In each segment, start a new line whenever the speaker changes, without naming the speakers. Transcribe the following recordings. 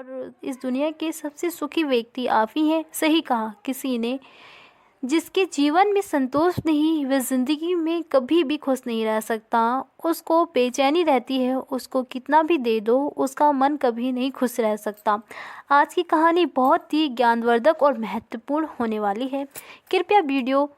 और इस दुनिया के सबसे सुखी व्यक्ति आप ही हैं। सही कहा किसी ने, जिसके जीवन में संतोष नहीं वह ज़िंदगी में कभी भी खुश नहीं रह सकता। उसको बेचैनी रहती है, उसको कितना भी दे दो उसका मन कभी नहीं खुश रह सकता। आज की कहानी बहुत ही ज्ञानवर्धक और महत्वपूर्ण होने वाली है। कृपया वीडियो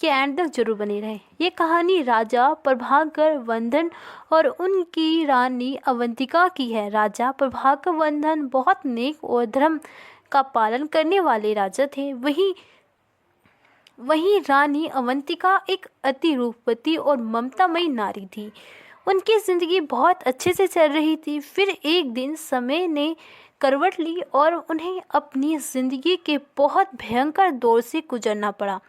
के एंड तक जरूर बने रहें। ये कहानी राजा प्रभाकर वर्धन और उनकी रानी अवंतिका की है। राजा प्रभाकर वर्धन बहुत नेक और धर्म का पालन करने वाले राजा थे। वहीं रानी अवंतिका एक अति रूपवती और ममतामयी नारी थी। उनकी ज़िंदगी बहुत अच्छे से चल रही थी। फिर एक दिन समय ने करवट ली और उन्हें अपनी ज़िंदगी के बहुत भयंकर दौर से गुजरना पड़ा।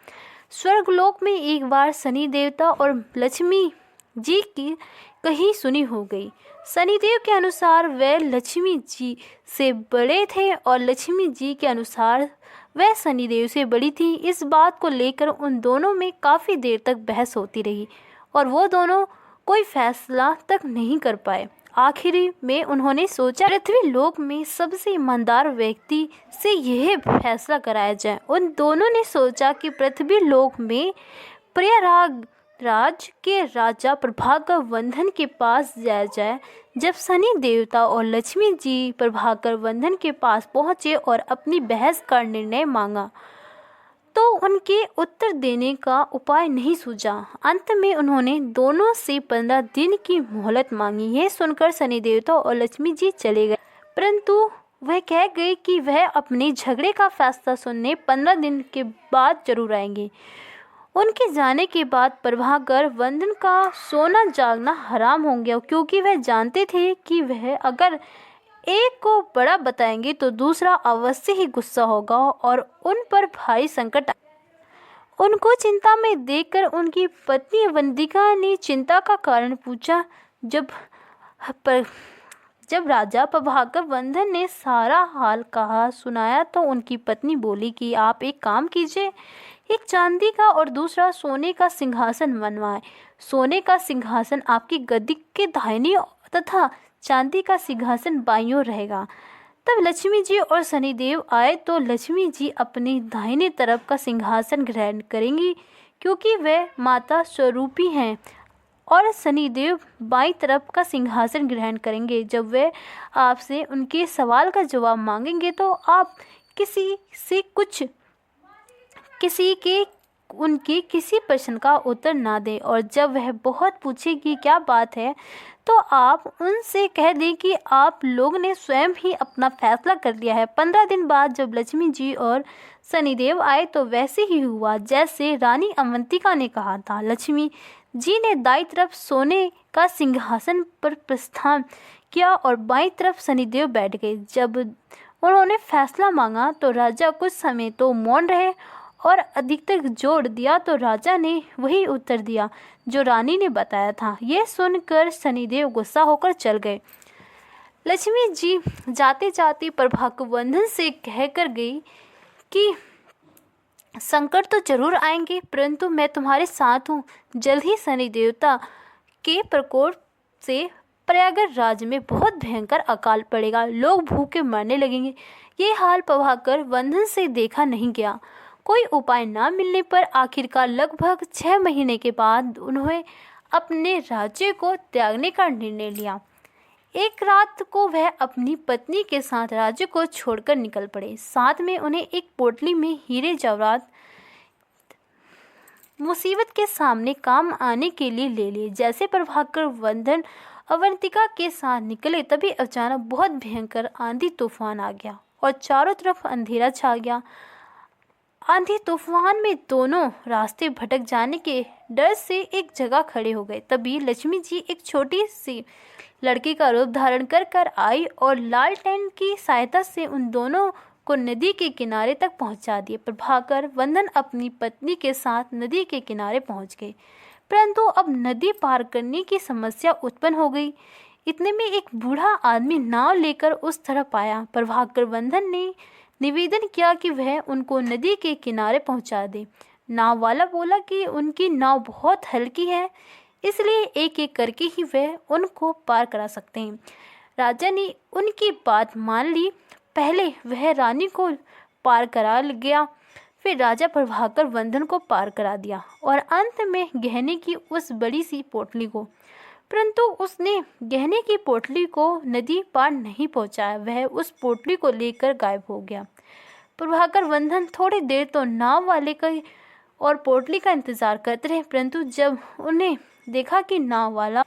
स्वर्गलोक में एक बार शनि देवता और लक्ष्मी जी की कही सुनी हो गई। शनिदेव के अनुसार वे लक्ष्मी जी से बड़े थे और लक्ष्मी जी के अनुसार वह शनिदेव से बड़ी थी। इस बात को लेकर उन दोनों में काफ़ी देर तक बहस होती रही और वो दोनों कोई फैसला तक नहीं कर पाए। आखिर में उन्होंने सोचा पृथ्वी लोक में सबसे ईमानदार व्यक्ति से यह फैसला कराया जाए। उन दोनों ने सोचा कि पृथ्वी लोक में प्रयागराज के राजा प्रभाकर वर्धन के पास जाया जाए। जब शनि देवता और लक्ष्मी जी प्रभाकर वर्धन के पास पहुँचे और अपनी बहस का निर्णय मांगा तो उनके उत्तर देने का उपाय नहीं सूझा। अंत में उन्होंने दोनों से 15 दिन की मोहलत मांगी। यह सुनकर शनि देवता और लक्ष्मी जी चले गए, परंतु वह कह गए कि वह अपने झगड़े का फैसला सुनने 15 दिन के बाद जरूर आएंगे। उनके जाने के बाद प्रभाकर वर्धन का सोना जागना हराम हो गया, क्योंकि वह जानते थे कि वह अगर एक को बड़ा बताएंगे तो दूसरा अवश्य ही गुस्सा होगा और उन पर भारी संकट। उनको चिंता में देखकर उनकी पत्नी अवंतिका ने चिंता का कारण पूछा। जब राजा प्रभाकर वर्धन ने सारा हाल कहा सुनाया तो उनकी पत्नी बोली कि आप एक काम कीजिए, एक चांदी का और दूसरा सोने का सिंहासन बनवाएं। सोने का सिंहासन आपकी गद्दी के दाहिनी तथा चांदी का सिंहासन बाईं ओर रहेगा। तब लक्ष्मी जी और शनिदेव आए तो लक्ष्मी जी अपनी दाहिनी तरफ का सिंहासन ग्रहण करेंगी, क्योंकि वे माता स्वरूपी हैं, और शनिदेव बाईं तरफ का सिंहासन ग्रहण करेंगे। जब वे आपसे उनके सवाल का जवाब मांगेंगे तो आप उनके किसी प्रश्न का उत्तर ना दें, और जब वह बहुत पूछे कि क्या बात है तो आप उनसे कह दें कि आप लोग ने स्वयं ही अपना फैसला कर लिया है। 15 दिन बाद जब लक्ष्मी जी और शनिदेव आए तो वैसे ही हुआ जैसे रानी अवंतिका ने कहा था। लक्ष्मी जी ने दाईं तरफ सोने का सिंहासन पर प्रस्थान किया और बाईं तरफ शनिदेव बैठ गए। जब उन्होंने फैसला मांगा तो राजा कुछ समय तो मौन रहे और अधिकतर जोर दिया तो राजा ने वही उत्तर दिया जो रानी ने बताया था। यह सुनकर शनिदेव गुस्सा होकर चल गए। लक्ष्मी जी जाते जाते प्रभाकर वर्धन से कहकर गई कि संकट तो जरूर आएंगे, परंतु मैं तुम्हारे साथ हूँ। जल्द ही शनि देवता के प्रकोप से प्रयागराज में बहुत भयंकर अकाल पड़ेगा, लोग भूखे मरने लगेंगे। ये हाल प्रभाकर वर्धन से देखा नहीं गया। कोई उपाय न मिलने पर आखिरकार लगभग 6 महीने के बाद उन्होंने अपने राज्य को त्यागने का निर्णय लिया। एक रात को वह अपनी पत्नी के साथ राज्य को छोड़कर निकल पड़े। साथ में उन्हें एक पोटली में हीरे जवाहरात मुसीबत के सामने काम आने के लिए ले लिए। जैसे प्रभाकर वर्धन अवंतिका के साथ निकले तभी अचानक बहुत भयंकर आंधी तूफान आ गया और चारों तरफ अंधेरा छा गया। आंधी तूफान में दोनों रास्ते भटक जाने के डर से एक जगह खड़े हो गए। तभी लक्ष्मी जी एक छोटी सी लड़की का रूप धारण कर आई और लालटेन की सहायता से उन दोनों को नदी के किनारे तक पहुंचा दिए। प्रभाकर वर्धन अपनी पत्नी के साथ नदी के किनारे पहुंच गए, परंतु अब नदी पार करने की समस्या उत्पन्न हो गई। इतने में एक बूढ़ा आदमी नाव लेकर उस तरफ आया। प्रभाकर वर्धन ने निवेदन किया कि वह उनको नदी के किनारे पहुंचा दे। नाव वाला बोला कि उनकी नाव बहुत हल्की है, इसलिए एक एक करके ही वह उनको पार करा सकते हैं। राजा ने उनकी बात मान ली। पहले वह रानी को पार करा गया, फिर राजा प्रभाकर वंदन को पार करा दिया और अंत में गहने की उस बड़ी सी पोटली को। परंतु उसने गहने की पोटली को नदी पार नहीं पहुंचाया, वह उस पोटली को लेकर गायब हो गया। प्रभाकर वंदन थोड़ी देर तो नाव वाले का और पोटली का इंतजार करते रहे, परंतु जब उन्हें देखा कि नाव वाला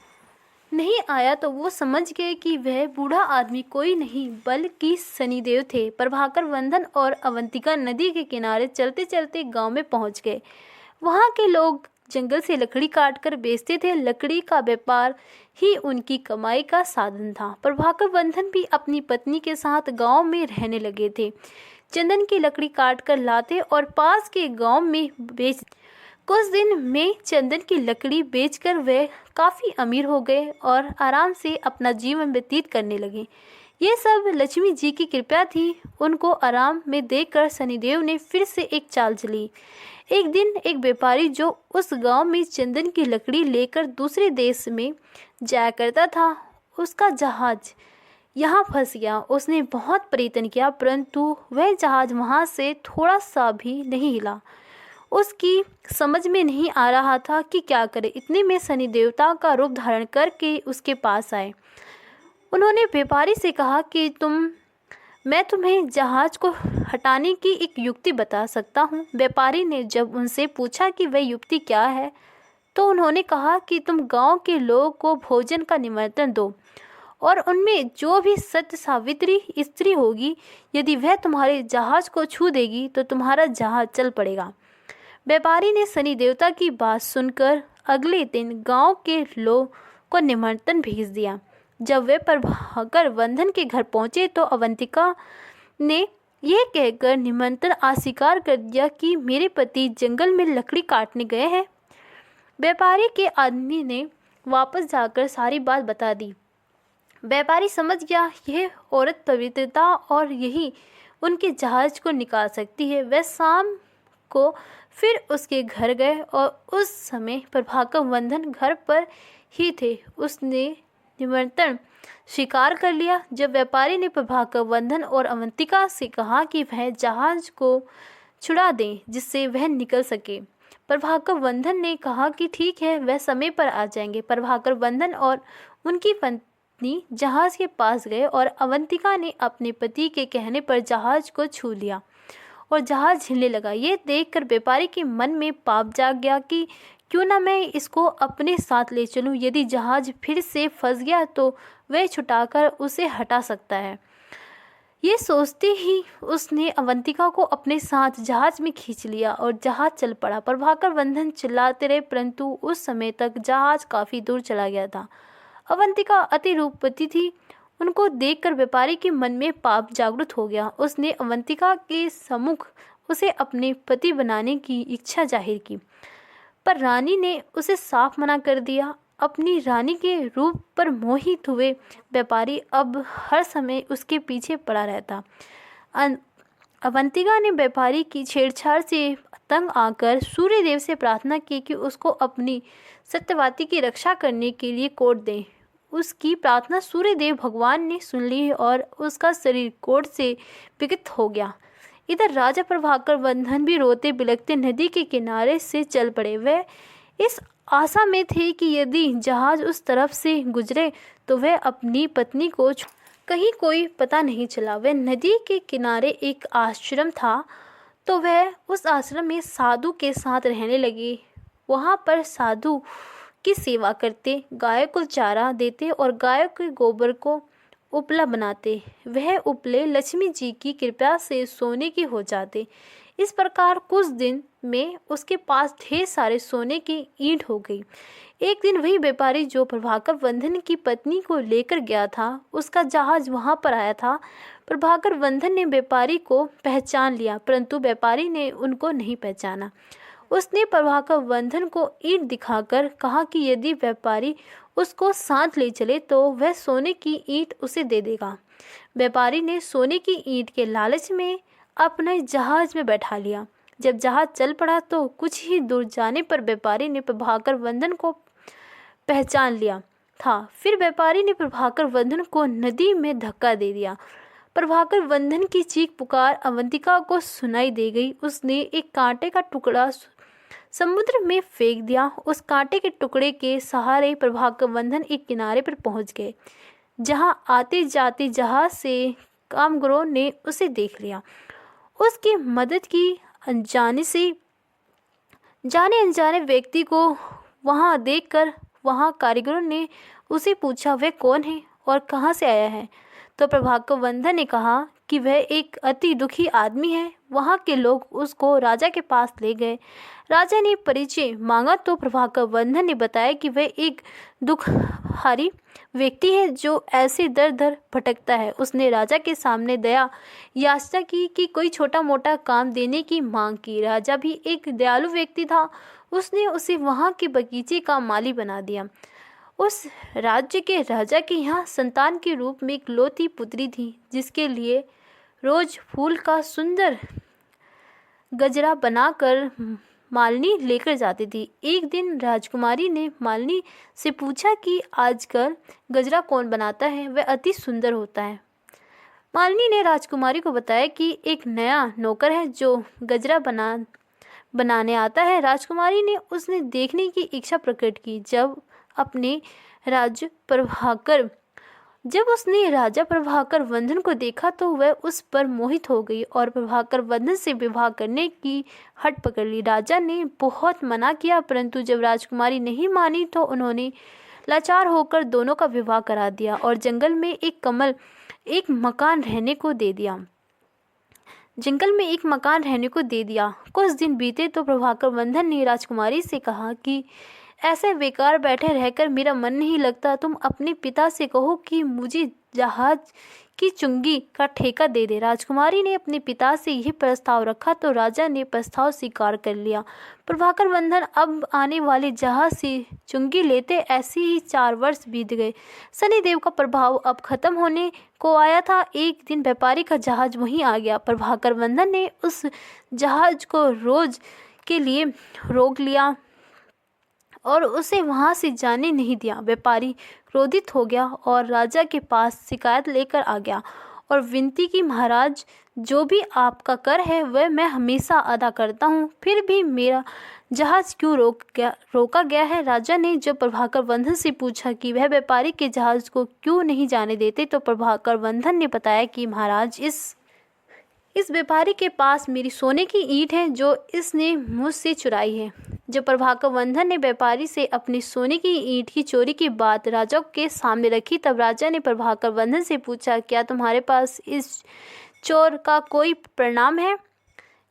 नहीं आया तो वो समझ गए कि वह बूढ़ा आदमी कोई नहीं बल्कि शनिदेव थे। प्रभाकर वंदन और अवंतिका नदी के किनारे चलते चलते गांव में पहुंच गए। वहां के लोग जंगल से लकड़ी काटकर बेचते थे, लकड़ी का व्यापार ही उनकी कमाई का साधन था। प्रभाकर वंदन भी अपनी पत्नी के साथ गांव में रहने लगे थे। चंदन की लकड़ी काटकर लाते और पास के गांव में बेच कुछ दिन में चंदन की लकड़ी बेचकर वे काफ़ी अमीर हो गए और आराम से अपना जीवन व्यतीत करने लगे। ये सब लक्ष्मी जी की कृपा थी। उनको आराम में देखकर शनिदेव ने फिर से एक चाल चली। एक दिन एक व्यापारी जो उस गांव में चंदन की लकड़ी लेकर दूसरे देश में जाया करता था, उसका जहाज यहाँ फंस गया। उसने बहुत प्रयत्न किया, परंतु वह जहाज वहाँ से थोड़ा सा भी नहीं हिला। उसकी समझ में नहीं आ रहा था कि क्या करे। इतने में शनि देवता का रूप धारण करके उसके पास आए। उन्होंने व्यापारी से कहा कि मैं तुम्हें जहाज को हटाने की एक युक्ति बता सकता हूँ। व्यापारी ने जब उनसे पूछा कि वह युक्ति क्या है, तो उन्होंने कहा कि तुम गांव के लोगों को भोजन का निमंत्रण दो और उनमें जो भी सत्य सावित्री स्त्री होगी, यदि वह तुम्हारे जहाज को छू देगी तो तुम्हारा जहाज चल पड़ेगा। व्यापारी ने शनि देवता की बात सुनकर अगले दिन गांव के लोग को निमंत्रण भेज दिया। जब वे प्रभाकर वंदन के घर पहुंचे तो अवंतिका ने यह कहकर निमंत्रण अस्वीकार कर दिया कि मेरे पति जंगल में लकड़ी काटने गए हैं। व्यापारी के आदमी ने वापस जाकर सारी बात बता दी। व्यापारी समझ गया यह औरत पवित्रता और यही उनके जहाज को निकाल सकती है। वह शाम को फिर उसके घर गए और उस समय प्रभाकर वंदन घर पर ही थे। उसने निमंत्रण स्वीकार कर लिया। जब व्यापारी ने प्रभाकर वंदन और अवंतिका से कहा कि वह जहाज को छुड़ा दें जिससे वह निकल सके, प्रभाकर वंदन ने कहा कि ठीक है, वह समय पर आ जाएंगे। प्रभाकर वंदन और उनकी पत्नी जहाज के पास गए और अवंतिका ने अपने पति के कहने पर जहाज को छू लिया और जहाज हिलने लगा। ये देखकर व्यापारी के मन में पाप जाग गया कि क्यों ना मैं इसको अपने साथ ले चलूं। यदि जहाज फिर से फंस गया तो वह छुटाकर उसे हटा सकता है। ये सोचते ही उसने अवंतिका को अपने साथ जहाज में खींच लिया और जहाज चल पड़ा। प्रभाकर वंदन चिल्लाते रहे, परंतु उस समय तक जहाज काफ़ी दूर चला गया था। अवंतिका अति रूपवती थी। उनको देखकर व्यापारी के मन में पाप जागृत हो गया। उसने अवंतिका के सम्मुख उसे अपने पति बनाने की इच्छा जाहिर की, पर रानी ने उसे साफ मना कर दिया। अपनी रानी के रूप पर मोहित हुए व्यापारी अब हर समय उसके पीछे पड़ा रहता। अवंतिका ने व्यापारी की छेड़छाड़ से तंग आकर सूर्यदेव से प्रार्थना की कि उसको अपनी सत्यवती की रक्षा करने के लिए कोट दें। उसकी प्रार्थना सूर्यदेव भगवान ने सुन ली और उसका शरीर कोट से विकृत हो गया। इधर राजा प्रभाकर वंदन भी रोते बिलखते नदी के किनारे से चल पड़े। वे इस आशा में थे कि यदि जहाज उस तरफ से गुजरे तो वह अपनी पत्नी को कहीं कोई पता नहीं चला। वह नदी के किनारे एक आश्रम था तो वह उस आश्रम में साधु के साथ रहने लगी। वहाँ पर साधु की सेवा करते, गाय को चारा देते और गायों के गोबर को उपला बनाते। वह उपले लक्ष्मी जी की कृपा से सोने के हो जाते। इस प्रकार कुछ दिन में उसके पास ढेर सारे सोने की ईंट हो गई। एक दिन वही व्यापारी जो प्रभाकर वंदन की पत्नी को लेकर गया था, उसका जहाज वहां पर आया था। प्रभाकर वंदन ने व्यापारी को पहचान लिया, परंतु व्यापारी ने उनको नहीं पहचाना। उसने प्रभाकर वंदन को ईंट दिखाकर कहा कि यदि व्यापारी उसको साथ ले चले तो वह सोने की ईंट उसे दे देगा। व्यापारी ने सोने की ईंट के लालच में अपने जहाज में बैठा लिया। जब जहाज चल पड़ा तो कुछ ही दूर जाने पर व्यापारी ने प्रभाकर वंदन को पहचान लिया था। फिर व्यापारी ने प्रभाकर वंदन को नदी में धक्का दे दिया। प्रभाकर वंदन की चीख पुकार अवंतिका को सुनाई दे गई। उसने एक कांटे का टुकड़ा समुद्र में फेंक दिया। उस कांटे के टुकड़े के सहारे प्रभाकर वंदन एक किनारे पर पहुंच गए, जहां आते जाते जहाज से कामगारों ने उसे देख लिया। उसकी मदद की जाने अनजाने व्यक्ति को वहां देखकर वहां कारीगरों ने उसे पूछा, वह कौन है और कहाँ से आया है? तो प्रभाकर वंदन ने कहा कि वह एक अति दुखी आदमी है। वहां के लोग उसको राजा के पास ले गए। राजा ने परिचय मांगा तो प्रभाकर वंदन ने बताया कि वह एक दुखहारी व्यक्ति है जो ऐसे दर दर भटकता है। उसने राजा के सामने दया याचना की कि कोई छोटा मोटा काम देने की मांग की। राजा भी एक दयालु व्यक्ति था। उसने उसे वहां के बगीचे का माली बना दिया। उस राज्य के राजा के यहाँ संतान के रूप में एक लौती पुत्री थी, जिसके लिए रोज फूल का सुंदर गजरा बनाकर मालिनी लेकर जाती थी। एक दिन राजकुमारी ने मालिनी से पूछा कि आजकल गजरा कौन बनाता है, वह अति सुंदर होता है। मालिनी ने राजकुमारी को बताया कि एक नया नौकर है जो गजरा बनाने आता है। राजकुमारी ने उसने देखने की इच्छा प्रकट की। जब उसने राजा प्रभाकर वंदन को देखा तो वह उस पर मोहित हो गई और प्रभाकर वंदन से विवाह करने की हट पकड़ ली। राजा ने बहुत मना किया, परंतु जब राजकुमारी नहीं मानी तो उन्होंने लाचार होकर दोनों का विवाह करा दिया और जंगल में एक मकान रहने को दे दिया। कुछ दिन बीते तो प्रभाकर वंदन ने राजकुमारी से कहा कि ऐसे बेकार बैठे रहकर मेरा मन नहीं लगता। तुम अपने पिता से कहो कि मुझे जहाज की चुंगी का ठेका दे दे। राजकुमारी ने अपने पिता से यही प्रस्ताव रखा तो राजा ने प्रस्ताव स्वीकार कर लिया। प्रभाकर वंदन अब आने वाले जहाज से चुंगी लेते। ऐसे ही 4 वर्ष बीत गए। शनिदेव का प्रभाव अब खत्म होने को आया था। एक दिन व्यापारी का जहाज वहीं आ गया। प्रभाकर वंदन ने उस जहाज को रोज के लिए रोक लिया और उसे वहां से जाने नहीं दिया। व्यापारी क्रोधित हो गया और राजा के पास शिकायत लेकर आ गया और विनती की, महाराज, जो भी आपका कर है वह मैं हमेशा अदा करता हूँ, फिर भी मेरा जहाज क्यों रोका गया है? राजा ने जब प्रभाकर वंदन से पूछा कि वह व्यापारी के जहाज को क्यों नहीं जाने देते तो प्रभाकर वंदन ने बताया कि महाराज, इस व्यापारी के पास मेरी सोने की ईंट है जो इसने मुझसे चुराई है। जब प्रभाकर वंदन ने व्यापारी से अपनी सोने की ईंट की चोरी की बात राजा के सामने रखी, तब राजा ने प्रभाकर वंदन से पूछा, क्या तुम्हारे पास इस चोर का कोई परिणाम है?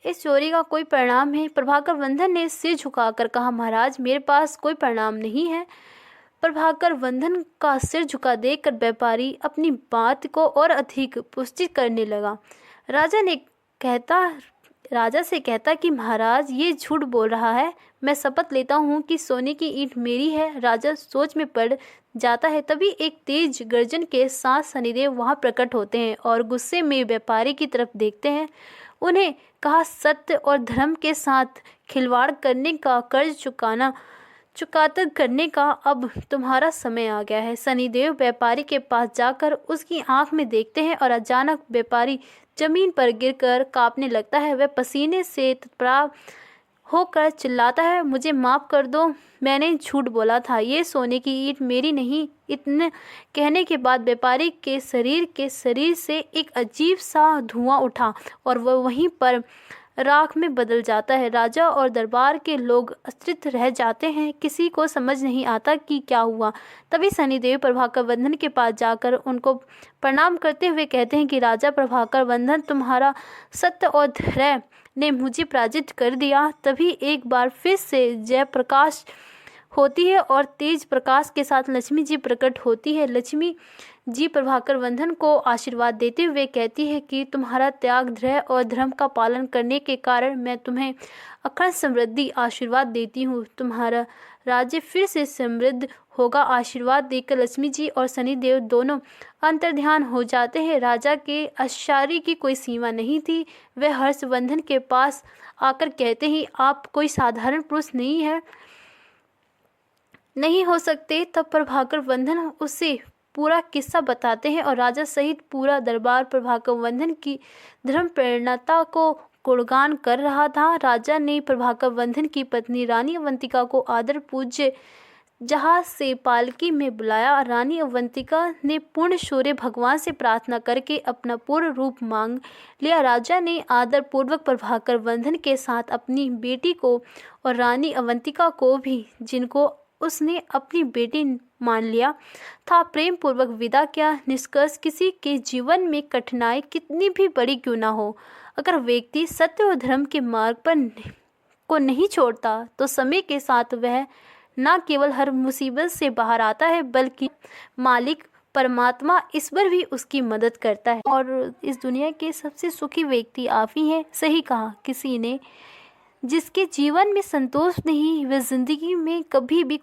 इस चोरी का कोई परिणाम है? प्रभाकर वंदन ने सिर झुकाकर कहा, महाराज, मेरे पास कोई परिणाम नहीं है। प्रभाकर वंदन का सिर झुका देखकर व्यापारी अपनी बात को और अधिक पुष्टि करने लगा। राजा से कहता कि महाराज, ये झूठ बोल रहा है। मैं शपथ लेता हूँ कि सोने की ईंट मेरी है। राजा सोच में पड़ जाता है। तभी एक तेज गर्जन के साथ शनिदेव वहाँ प्रकट होते हैं और गुस्से में व्यापारी की तरफ देखते हैं। उन्हें कहा, सत्य और धर्म के साथ खिलवाड़ करने का, कर्ज चुकाता करने का अब तुम्हारा समय आ गया है। शनिदेव व्यापारी के पास जाकर उसकी आंख में देखते हैं और अचानक व्यापारी जमीन पर गिरकर कांपने लगता है। वह पसीने से तड़पा होकर चिल्लाता है, मुझे माफ़ कर दो, मैंने झूठ बोला था, ये सोने की ईंट मेरी नहीं। इतने कहने के बाद व्यापारी के शरीर से एक अजीब सा धुआं उठा और वह वहीं पर राख में बदल जाता है। राजा और दरबार के लोग आश्चर्यचकित रह जाते हैं। किसी को समझ नहीं आता कि क्या हुआ। तभी शनिदेव प्रभाकर वंदन के पास जाकर उनको प्रणाम करते हुए कहते हैं कि राजा प्रभाकर वंदन, तुम्हारा सत्य और धैर्य ने मुझे पराजित कर दिया। तभी एक बार फिर से जय प्रकाश होती है और तेज प्रकाश के साथ लक्ष्मी जी प्रकट होती है। लक्ष्मी जी प्रभाकर वंदन को आशीर्वाद देते हुए कहती है कि तुम्हारा त्याग, धैर्य और धर्म का पालन करने के कारण मैं तुम्हें अखंड समृद्धि आशीर्वाद देती हूँ। तुम्हारा राज्य फिर से समृद्ध होगा। आशीर्वाद देकर लक्ष्मी जी और शनिदेव दोनों अंतर्ध्यान हो जाते हैं। राजा के आश्चर्य की कोई सीमा नहीं थी। वह हर्षवर्धन के पास आकर कहते हैं, आप कोई साधारण पुरुष नहीं हो सकते। तब प्रभाकर वंदन उससे पूरा किस्सा बताते हैं और राजा सहित पूरा दरबार प्रभाकर वर्धन की धर्म प्रेरणता को गुणगान कर रहा था। राजा ने प्रभाकर वर्धन की पत्नी रानी अवंतिका को आदर पूज्य जहाज से पालकी में बुलाया। रानी अवंतिका ने पूर्ण शौर्य भगवान से प्रार्थना करके अपना पूर्ण रूप मांग लिया। राजा ने आदर पूर्वक प्रभाकर वर्धन के साथ अपनी बेटी को और रानी अवंतिका को भी, जिनको उसने अपनी बेटी मान लिया था, प्रेम पूर्वक विदा किया। निष्कर्ष, किसी के जीवन में कठिनाई कितनी भी बड़ी क्यों ना हो, अगर व्यक्ति सत्य और धर्म के मार्ग पर को नहीं छोड़ता तो समय के साथ वह न केवल हर मुसीबत से बाहर आता है बल्कि मालिक परमात्मा ईश्वर भी उसकी मदद करता है। और इस दुनिया के सबसे सुखी व्यक्ति आप ही हैं। सही कहा किसी ने, जिसके जीवन में संतोष नहीं, वह जिंदगी में कभी भी